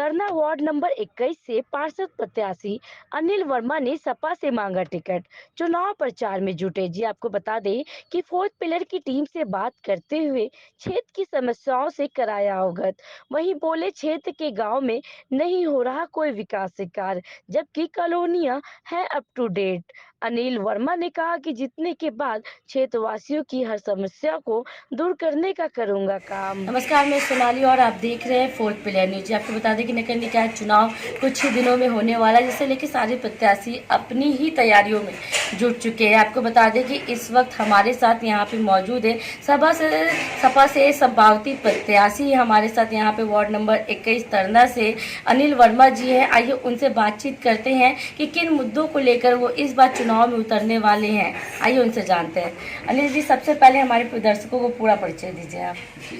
तरना ward number 21 से पार्षद प्रत्याशी अनिल वर्मा ने सपा से मांगा टिकट। चुनाव प्रचार में जुटे। जी आपको बता दें कि फोर्थ पिलर की टीम से बात करते हुए क्षेत्र की समस्याओं से कराया अवगत। वहीं बोले क्षेत्र के गांव में नहीं हो रहा कोई विकास कार्य, जबकि कॉलोनियां हैं up to date. Anil Verma ने कहा कि जीतने के बाद क्षेत्रवासियों की हर समस्या को दूर करने का करूंगा काम। नमस्कार, मैं सोनाली और आप देख रहे हैं फोर्थ पिलर न्यूज। आपको बता दें कि नगर निकाय चुनाव कुछ ही दिनों में होने वाला है, जिसे लेकर सारे प्रत्याशी अपनी ही तैयारियों में जुट चुके हैं। आपको बता दें कि इस वक्त हमारे साथ यहाँ पे मौजूद है सपा से संभावती प्रत्याशी हमारे साथ यहाँ पे वार्ड नंबर 21 तरना से अनिल वर्मा जी है। आइए उनसे बातचीत करते हैं कि किन मुद्दों को लेकर वो इस बार चुनाव में उतरने वाले हैं। आइए उनसे जानते हैं। अनिल जी, सबसे पहले हमारे दर्शकों को पूरा परिचय दीजिए आप।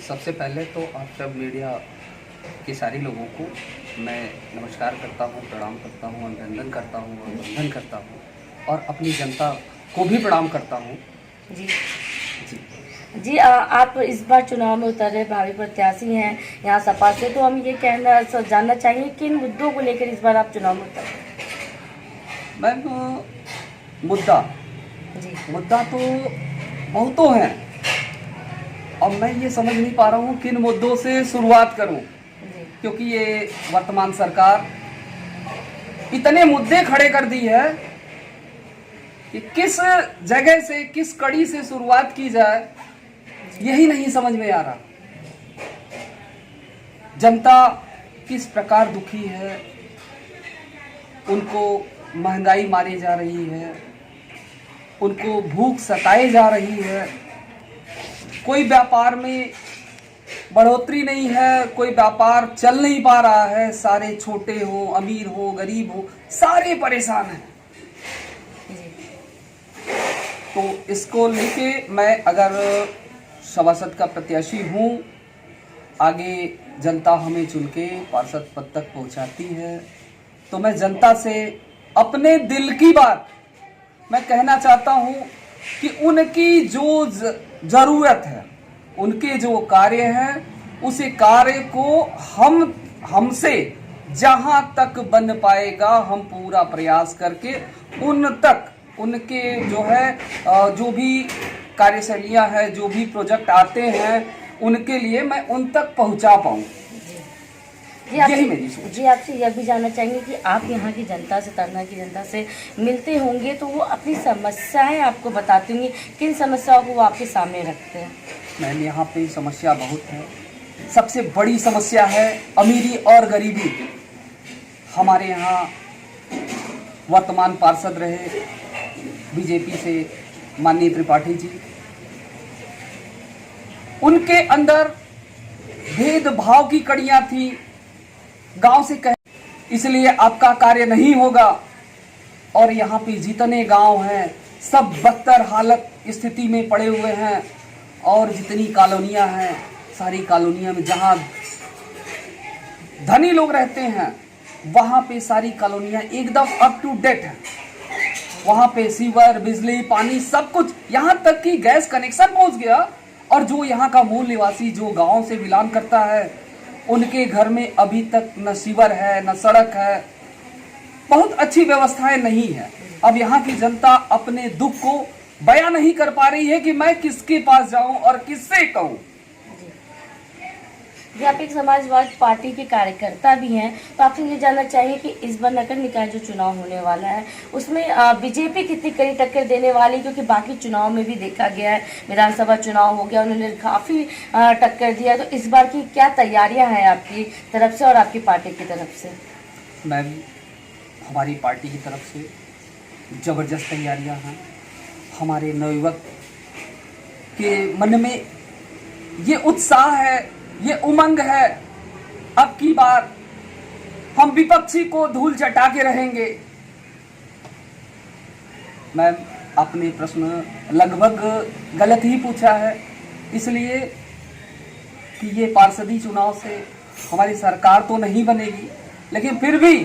सबसे पहले तो आप सब मीडिया के सारे लोगों को मैं नमस्कार करता हूँ, प्रणाम करता हूँ, अभिनंदन करता हूँ और वंदन करता हूँ और अपनी जनता को भी प्रणाम करता हूँ। जी जी जी आप इस बार चुनाव में उतर रहे भावी प्रत्याशी हैं यहाँ सपा से, तो हम ये जानना चाहिए किन मुद्दों को लेकर इस बार आप चुनाव में उतर रहे? मैम, मुद्दा तो बहुतों हैं और मैं ये समझ नहीं पा रहा हूँ किन मुद्दों से शुरुआत करूँ, क्योंकि ये वर्तमान सरकार इतने मुद्दे खड़े कर दी है कि किस जगह से, किस कड़ी से शुरुआत की जाए यही नहीं समझ में आ रहा। जनता किस प्रकार दुखी है, उनको महंगाई मारी जा रही है, उनको भूख सताई जा रही है, कोई व्यापार में बढ़ोतरी नहीं है, कोई व्यापार चल नहीं पा रहा है। सारे छोटे हो, अमीर हो, गरीब हो, सारे परेशान हैं। तो इसको लेके मैं अगर सभासद का प्रत्याशी हूँ, आगे जनता हमें चुन के पार्षद पद तक पहुँचाती है, तो मैं जनता से अपने दिल की बात मैं कहना चाहता हूँ कि उनकी जो जरूरत है, उनके जो कार्य हैं, उसी कार्य को हमसे जहां तक बन पाएगा हम पूरा प्रयास करके उन तक, उनके जो है जो भी कार्यशैलियां हैं, जो भी प्रोजेक्ट आते हैं, उनके लिए मैं उन तक पहुंचा पाऊँ। जी आपसे यह भी जानना चाहेंगे कि आप यहाँ की जनता से, तरना की जनता से मिलते होंगे, तो वो अपनी समस्याएं आपको बताती होंगी। किन समस्याओं को वो आपके सामने रखते हैं? मैम, यहाँ पे समस्या बहुत है। सबसे बड़ी समस्या है अमीरी और गरीबी। हमारे यहाँ वर्तमान पार्षद रहे बीजेपी से माननीय त्रिपाठी जी, उनके अंदर भेदभाव की कड़ियां थी। गांव से कहे इसलिए आपका कार्य नहीं होगा, और यहाँ पे जितने गांव हैं सब बदतर हालत स्थिति में पड़े हुए हैं। और जितनी कॉलोनियां हैं, सारी कॉलोनियां में जहां धनी लोग रहते हैं, वहां पे सारी कॉलोनियां एकदम अप टू डेट है। वहां पे सीवर, बिजली, पानी सब कुछ, यहां तक कि गैस कनेक्शन पहुंच गया। और जो यहाँ का मूल निवासी जो गांव से बिलोंग करता है, उनके घर में अभी तक न सीवर है, न सड़क है, बहुत अच्छी व्यवस्थाएं नहीं है। अब यहाँ की जनता अपने दुख को बयां नहीं कर पा रही है कि मैं किसके पास जाऊं और किससे कहूं। जी, आप एक समाजवादी पार्टी के कार्यकर्ता भी हैं, तो आपसे ये जानना चाहिए कि इस बार नगर निकाय जो चुनाव होने वाला है, उसमें बीजेपी कितनी कड़ी टक्कर देने वाली, क्योंकि बाकी चुनाव में भी देखा गया है, विधानसभा चुनाव हो गया, उन्होंने काफ़ी टक्कर दिया। तो इस बार की क्या तैयारियां हैं आपकी तरफ से और आपकी पार्टी की तरफ से? मैम, हमारी पार्टी की तरफ से ज़बरदस्त तैयारियाँ हैं। हमारे नवयुवक के मन में ये उत्साह है, ये उमंग है, अब की बार हम विपक्षी को धूल चटा के रहेंगे। मैम, आपने प्रश्न लगभग गलत ही पूछा है, इसलिए कि ये पार्षदी चुनाव से हमारी सरकार तो नहीं बनेगी, लेकिन फिर भी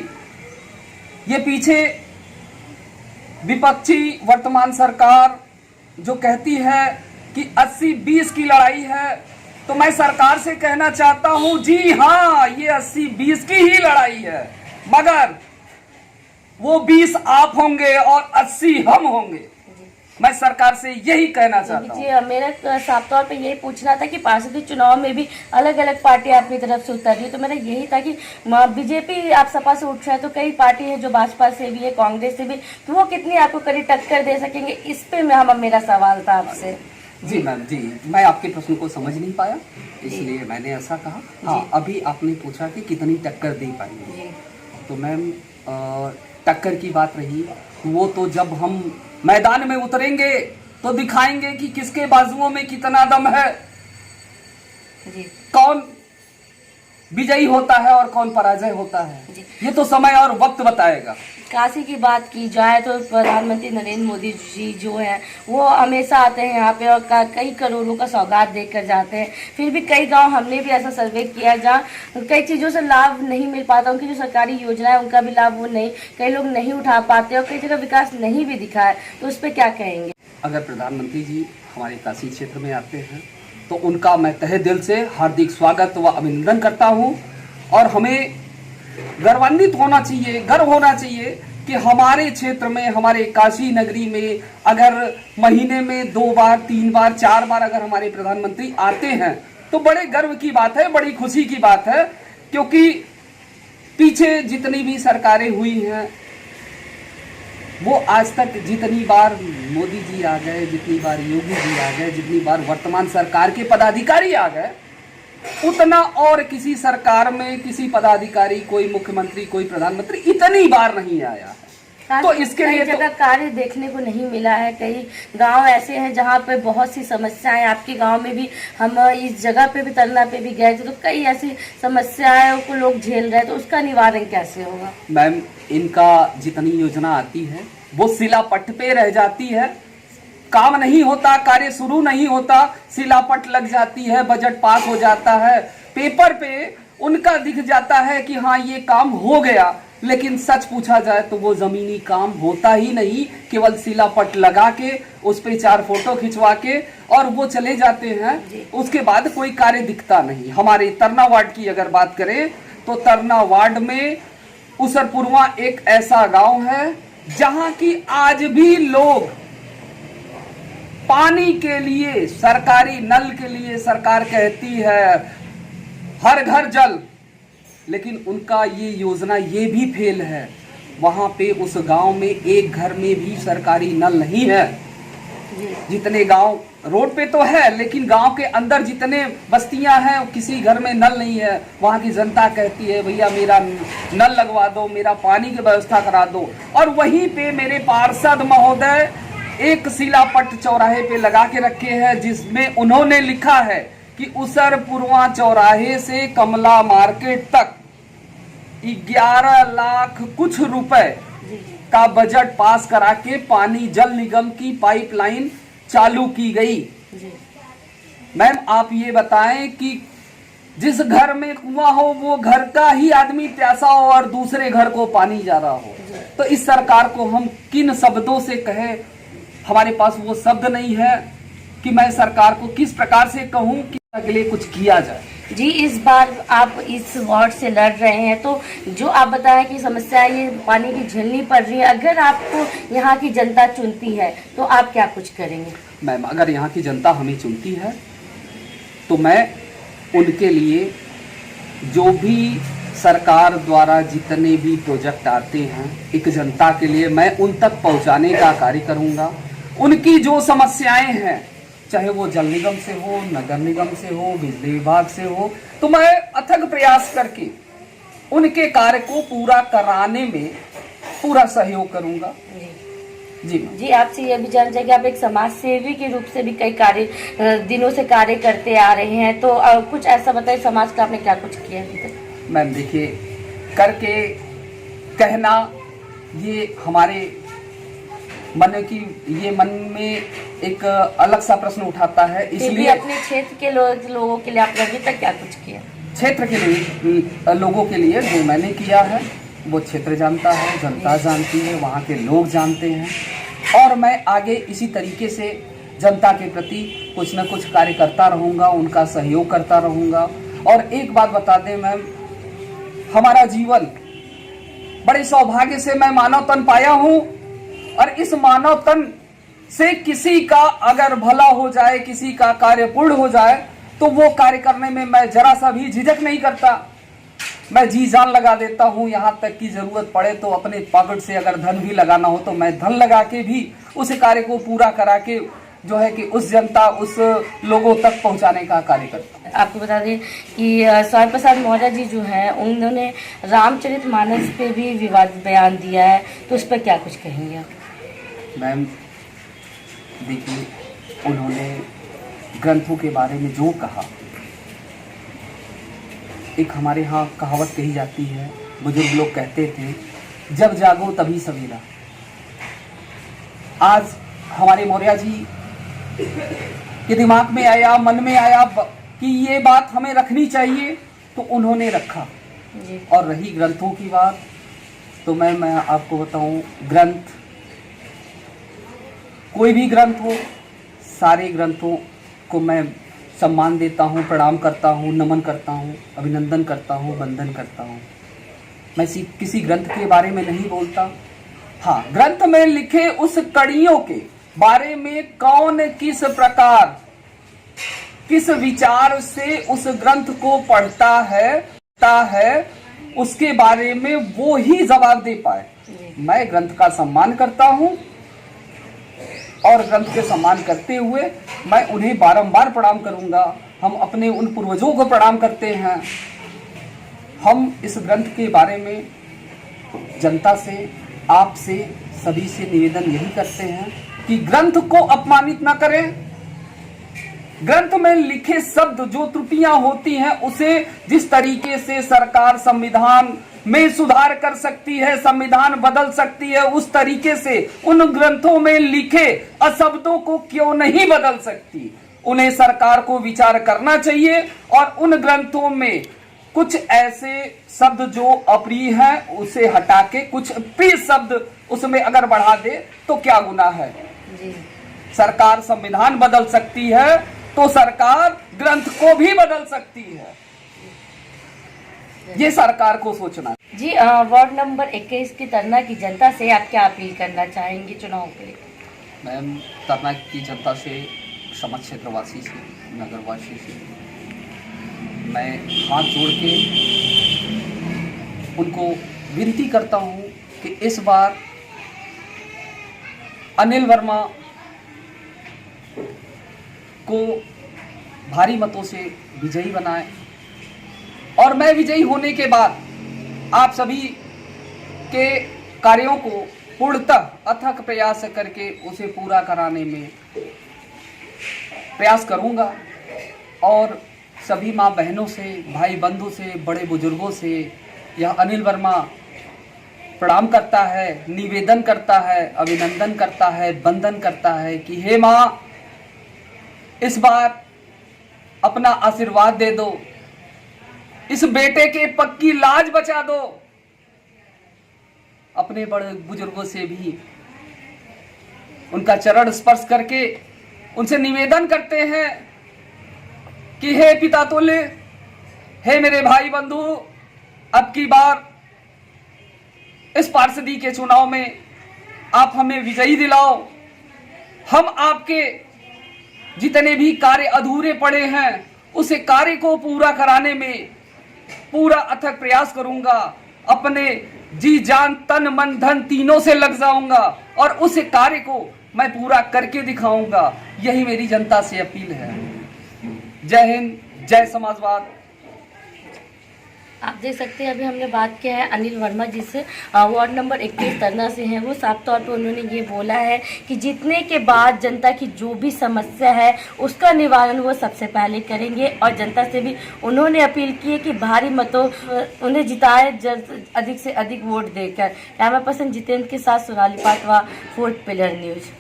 ये पीछे विपक्षी वर्तमान सरकार जो कहती है कि 80-20 की लड़ाई है, तो मैं सरकार से कहना चाहता हूं, जी हाँ, ये 80-20 की ही लड़ाई है, मगर वो 20 आप होंगे और 80 हम होंगे। मैं सरकार से यही कहना चाहता हूँ। जी, मेरा साफ तौर पे यही पूछना था कि पार्षद चुनाव में भी अलग अलग पार्टियां अपनी तरफ से उतर रही है, तो मेरा यही था कि बीजेपी आप सपा से उठ रहा है, तो कई पार्टी है जो भाजपा से भी है, कांग्रेस से भी, तो वो कितनी आपको कड़ी टक्कर दे सकेंगे, इस पे मेरा सवाल था आपसे। जी मैम, जी मैं आपके प्रश्न को समझ नहीं पाया, इसलिए मैंने ऐसा कहा। हाँ, अभी आपने पूछा कि कितनी टक्कर दे पाएंगे, तो मैम टक्कर की बात रही, वो तो जब हम मैदान में उतरेंगे तो दिखाएंगे कि किसके बाजुओं में कितना दम है, कौन विजयी होता है और कौन पराजय होता है, ये तो समय और वक्त बताएगा। काशी की बात की जाए तो प्रधानमंत्री नरेंद्र मोदी जी जो हैं वो हमेशा आते हैं यहाँ पे और कई करोड़ों का सौगात देकर जाते हैं। फिर भी कई गांव हमने भी ऐसा सर्वे किया जहाँ कई चीज़ों से लाभ नहीं मिल पाता, उनकी जो सरकारी योजना है उनका भी लाभ वो नहीं, कई लोग नहीं उठा पाते और कई जगह विकास नहीं भी दिखा है, तो उस पर क्या कहेंगे? अगर प्रधानमंत्री जी हमारे काशी क्षेत्र में आते हैं तो उनका मैं तहे दिल से हार्दिक स्वागत व अभिनंदन करता हूँ, और हमें गर्वान्वित होना चाहिए, गर्व होना चाहिए कि हमारे क्षेत्र में, हमारे काशी नगरी में अगर महीने में 2 बार 3 बार 4 बार अगर हमारे प्रधानमंत्री आते हैं तो बड़े गर्व की बात है, बड़ी खुशी की बात है। क्योंकि पीछे जितनी भी सरकारें हुई हैं वो आज तक जितनी बार मोदी जी आ गए, जितनी बार योगी जी आ गए, जितनी बार वर्तमान सरकार के पदाधिकारी आ गए, उतना और किसी सरकार में किसी पदाधिकारी, कोई मुख्यमंत्री, कोई प्रधानमंत्री इतनी बार नहीं आया है। तो इसके लिए जगह कार्य देखने को नहीं मिला है। कई गांव ऐसे हैं जहां पे बहुत सी समस्याएं, आपके गांव में भी हम इस जगह पे भी तरना पे भी गए थे, तो कई ऐसी समस्याएं को लोग झेल रहे हैं, तो उसका निवारण कैसे होगा? मैम, इनका जितनी योजना आती है वो शिलापट पे रह जाती है, काम नहीं होता, कार्य शुरू नहीं होता, शिलापट लग जाती है, बजट पास हो जाता है, पेपर पे उनका दिख जाता है कि हाँ ये काम हो गया, लेकिन सच पूछा जाए तो वो जमीनी काम होता ही नहीं, केवल शिलापट लगा के उस पे 4 फोटो खिंचवा के और वो चले जाते हैं, उसके बाद कोई कार्य दिखता नहीं। हमारे तरना वार्ड की अगर बात करें तो तरना वार्ड में उसरपुरवा एक ऐसा गांव है जहां की आज भी लोग पानी के लिए, सरकारी नल के लिए सरकार कहती है हर घर जल, लेकिन उनका ये योजना ये भी फेल है। वहां पे उस गांव में एक घर में भी सरकारी नल नहीं है। जितने गांव रोड पे तो है, लेकिन गांव के अंदर जितने बस्तियां हैं किसी घर में नल नहीं है। वहां की जनता कहती है भैया मेरा नल लगवा दो, मेरा पानी की व्यवस्था करा दो। और वहीं पे मेरे पार्षद महोदय एक शिलापट चौराहे पे लगा के रखे हैं जिसमें उन्होंने लिखा है कि उसरपुरवा चौराहे से कमला मार्केट तक 11 लाख कुछ रुपए का बजट पास करा के पानी जल निगम की पाइपलाइन चालू की गई। मैम, आप ये बताएं कि जिस घर में कुआं हो वो घर का ही आदमी प्यासा हो और दूसरे घर को पानी जा रहा हो, तो इस सरकार को हम किन शब्दों से कहें? हमारे पास वो शब्द नहीं है कि मैं सरकार को किस प्रकार से कहूं कि के लिए कुछ किया जाए। जी, इस बार आप इस वार्ड से लड़ रहे हैं, तो जो आप बताएं कि समस्या ये पानी की झेलनी पड़ रही है, अगर आपको यहाँ की जनता चुनती है तो आप क्या कुछ करेंगे? मैम, अगर यहाँ की जनता हमें चुनती है तो मैं उनके लिए जो भी सरकार द्वारा जितने भी प्रोजेक्ट आते हैं एक जनता के लिए, मैं उन तक पहुँचाने का कार्य करूँगा। उनकी जो समस्याएं हैं, चाहे वो जल निगम से हो, नगर निगम से हो, बिजली विभाग से हो, तो मैं अथक प्रयास करके उनके कार्य को पूरा कराने में पूरा सहयोग करूंगा। जी, आपसे यह भी जानना चाहिए कि आप एक समाज सेवी के रूप से भी कई कार्य दिनों से कार्य करते आ रहे हैं, तो कुछ ऐसा बताइए समाज का आपने क्या कुछ किया है? मैम देखिए, करके कहना ये हमारे मन में एक अलग सा प्रश्न उठाता है, इसलिए अपने क्षेत्र के लोगों के लिए आपने अभी तक क्या कुछ किया? क्षेत्र के लिए लोगों के लिए जो मैंने किया है वो क्षेत्र जानता है, जनता जानती है, वहाँ के लोग जानते हैं, और मैं आगे इसी तरीके से जनता के प्रति कुछ न कुछ कार्य करता रहूँगा, उनका सहयोग करता रहूँगा। और एक बात बता दें मैम, हमारा जीवन बड़े सौभाग्य से मैं मानव तन पाया हूँ, और इस मानव तन से किसी का अगर भला हो जाए, किसी का कार्य पूर्ण हो जाए, तो वो कार्य करने में मैं जरा सा भी झिझक नहीं करता। मैं जी जान लगा देता हूँ, यहाँ तक की जरूरत पड़े तो अपने पॉकेट से अगर धन भी लगाना हो तो मैं धन लगा के भी उस कार्य को पूरा करा के जो है कि उस जनता, उस लोगों तक पहुँचाने का कार्य करता हूँ। आपको बता दें कि स्वामी प्रसाद मौर्य जी जो हैं, उन्होंने रामचरितमानस पे भी विवादित बयान दिया है, तो उस पर क्या कुछ कहेंगे आप? मैम देखिए, उन्होंने ग्रंथों के बारे में जो कहा, एक हमारे यहाँ कहावत कही जाती है, बुजुर्ग लोग कहते थे, जब जागो तभी सवेरा। आज हमारे मौर्य जी के दिमाग में आया, मन में आया कि ये बात हमें रखनी चाहिए, तो उन्होंने रखा जी। और रही ग्रंथों की बात, तो मैं आपको बताऊं, ग्रंथ, कोई भी ग्रंथ हो, सारे ग्रंथों को मैं सम्मान देता हूँ, प्रणाम करता हूँ, नमन करता हूँ, अभिनंदन करता हूँ, वंदन करता हूँ। मैं किसी ग्रंथ के बारे में नहीं बोलता। हाँ, ग्रंथ में लिखे उस कड़ियों के बारे में कौन किस प्रकार, किस विचार से उस ग्रंथ को पढ़ता है, उसके बारे में वो ही जवाब दे पाए। मैं ग्रंथ का सम्मान करता हूँ, और ग्रंथ के सम्मान करते हुए मैं उन्हें बारंबार प्रणाम करूंगा। हम अपने उन पूर्वजों को प्रणाम करते हैं। हम इस ग्रंथ के बारे में जनता से, आपसे, सभी से निवेदन यही करते हैं कि ग्रंथ को अपमानित ना करें। ग्रंथ में लिखे शब्द जो त्रुटियां होती हैं, उसे जिस तरीके से सरकार संविधान में सुधार कर सकती है, संविधान बदल सकती है, उस तरीके से उन ग्रंथों में लिखे अशब्दों को क्यों नहीं बदल सकती। उन्हें सरकार को विचार करना चाहिए, और उन ग्रंथों में कुछ ऐसे शब्द जो अप्रिय हैं उसे हटा के कुछ प्रिय शब्द उसमें अगर बढ़ा दे तो क्या गुनाह है जी। सरकार संविधान बदल सकती है, तो सरकार ग्रंथ को भी बदल सकती है। ये सरकार को सोचना जी। वार्ड नंबर 21 की तरना की जनता से आप क्या अपील करना चाहेंगे चुनाव के लिए? मैम, तरना की जनता से, समाज क्षेत्रवासी से, नगरवासी से मैं हाथ जोड़ के उनको विनती करता हूं कि इस बार अनिल वर्मा को भारी मतों से विजयी बनाए, और मैं विजयी होने के बाद आप सभी के कार्यों को पूर्णतः अथक प्रयास करके उसे पूरा कराने में प्रयास करूंगा। और सभी माँ बहनों से, भाई बंधु से, बड़े बुजुर्गों से यह अनिल वर्मा प्रणाम करता है, निवेदन करता है, अभिनंदन करता है, वंदन करता है कि हे माँ, इस बार अपना आशीर्वाद दे दो, इस बेटे के पक्की लाज बचा दो। अपने बड़े बुजुर्गों से भी उनका चरण स्पर्श करके उनसे निवेदन करते हैं कि हे पिता तुल्य, हे मेरे भाई बंधु, अब की बार इस पार्षदी के चुनाव में आप हमें विजयी दिलाओ। हम आपके जितने भी कार्य अधूरे पड़े हैं उसे कार्य को पूरा कराने में पूरा अथक प्रयास करूंगा। अपने जी जान तन मन धन तीनों से लग जाऊंगा और उस कार्य को मैं पूरा करके दिखाऊंगा। यही मेरी जनता से अपील है। जय हिंद, जय समाजवाद। आप देख सकते हैं अभी हमने बात किया है अनिल वर्मा जी से, वार्ड नंबर 21 तरना से हैं। वो साफ तौर पर उन्होंने ये बोला है कि जीतने के बाद जनता की जो भी समस्या है उसका निवारण वो सबसे पहले करेंगे, और जनता से भी उन्होंने अपील की है कि भारी मतों उन्हें जिताए, अधिक से अधिक वोट देकर। कैमरा पर्सन जितेंद्र के साथ सोनाली पाटवा, फोर्थ पिलर न्यूज।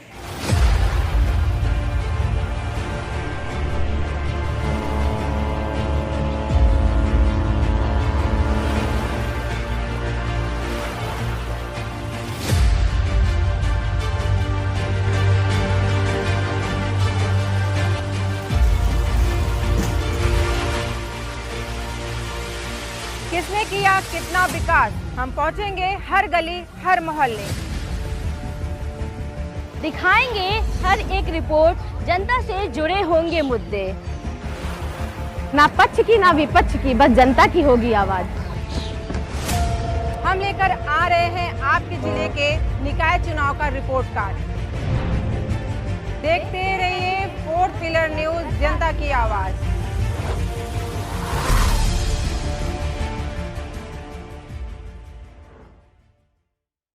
कितना कितना विकास। हम पहुंचेंगे हर गली, हर मोहल्ले, दिखाएंगे हर एक रिपोर्ट, जनता से जुड़े होंगे मुद्दे। ना पक्ष की ना विपक्ष की, बस जनता की होगी आवाज। हम लेकर आ रहे हैं आपके जिले के निकाय चुनाव का रिपोर्ट कार्ड। देखते रहिए फोर्थ पिलर न्यूज़, जनता की आवाज।